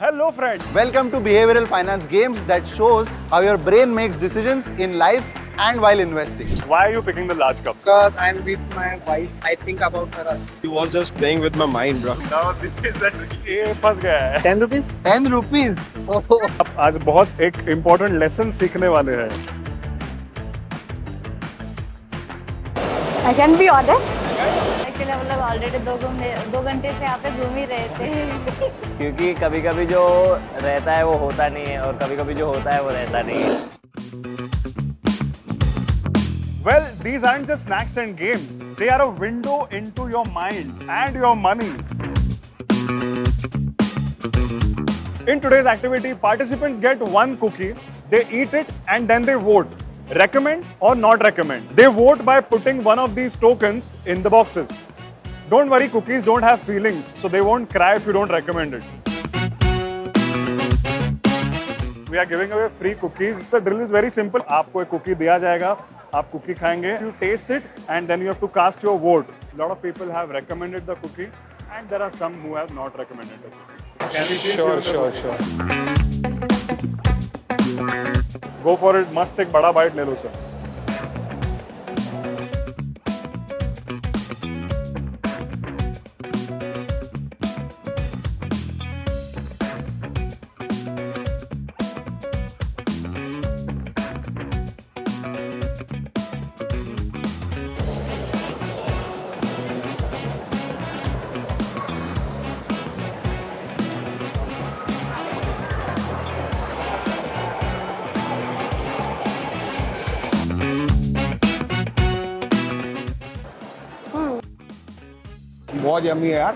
Hello friends. Welcome to Behavioral Finance Games that shows how your brain makes decisions in life and while investing. Why are you picking the large cup? Because I'm with my wife, I think about her. He was just playing with my mind, bro. Now this is a ये फंस गया है। 10 rupees? 10 rupees. Oh. आज बहुत एक important lesson सीखने वाले हैं। I can be honest. Actually हम लोग ऑलरेडी 2 घंटे से यहाँ पे घूम ही रहे थे। क्योंकि कभी कभी जो रहता है वो होता नहीं है और कभी कभी जो होता है वो रहता नहीं है। Well, these aren't just snacks and games. They are a window into your mind and your money. In today's activity, participants get one cookie, they eat it and then they vote. Recommend or not recommend. They vote by putting one of these tokens in the boxes. Don't worry, cookies don't have feelings, so they won't cry if you don't recommend it. We are giving away free cookies. The drill is very simple. आपको एक cookie दिया जाएगा, आप cookie खाएंगे. You taste it and then you have to cast your vote. A lot of people have recommended the cookie and there are some who have not recommended the cookie. Can we taste your Sure. Go for it. मस्त एक बड़ा bite ले लो sir. बहुत yummy है यार.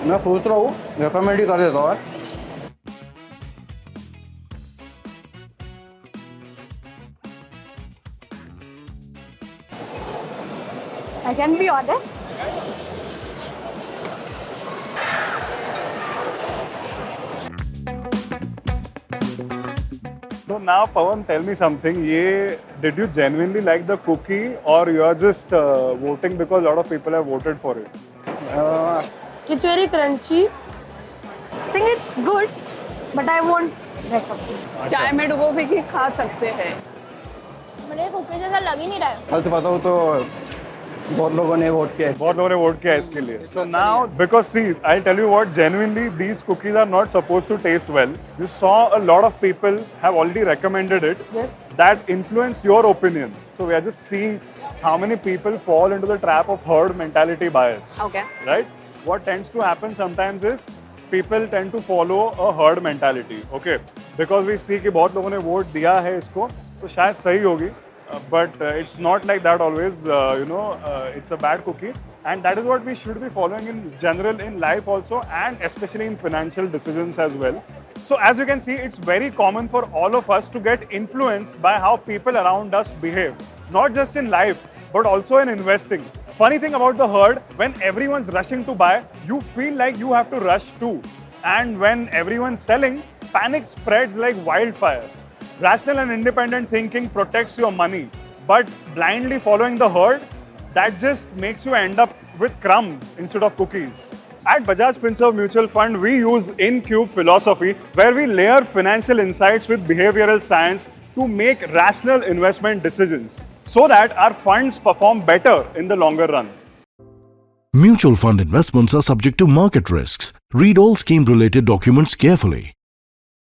मैं सोच रहा हूँ रिकमेंड ही कर देता हूँ. I can be honest. So now, Pawan, tell me something. Did you genuinely like the cookie, or you are just voting because a lot of people have voted for it? It's very crunchy. I think it's good, but I won't recommend. चाय में डुबो के खा सकते हैं. मुझे cookie जैसा लग ही नहीं रहा है. कल से बताऊँ तो बहुत लोगों ने वोट किया. बहुत लोगों ने वोट किया इसके लिए. So now, because see, I'll tell you what. Genuinely, these cookies are not supposed to taste well. You saw a lot of people have already recommended it. Yes. That influenced your opinion. So we are just seeing how many people fall into the trap of herd mentality bias. Okay. Right? What tends to happen sometimes is people tend to follow a herd mentality. Okay? Because we see कि बहुत लोगों ने vote दिया है इसको, तो शायद सही होगी. But it's not like that always. It's a bad cookie, and that is what we should be following in general in life also, and especially in financial decisions as well. So as you can see, it's very common for all of us to get influenced by how people around us behave, not just in life, but also in investing. Funny thing about the herd, when everyone's rushing to buy, you feel like you have to rush too. And when everyone's selling, panic spreads like wildfire. Rational and independent thinking protects your money, but blindly following the herd, that just makes you end up with crumbs instead of cookies. At Bajaj Finserv Mutual Fund, we use InCube philosophy, where we layer financial insights with behavioral science to make rational investment decisions, so that our funds perform better in the longer run. Mutual fund investments are subject to market risks. Read all scheme-related documents carefully.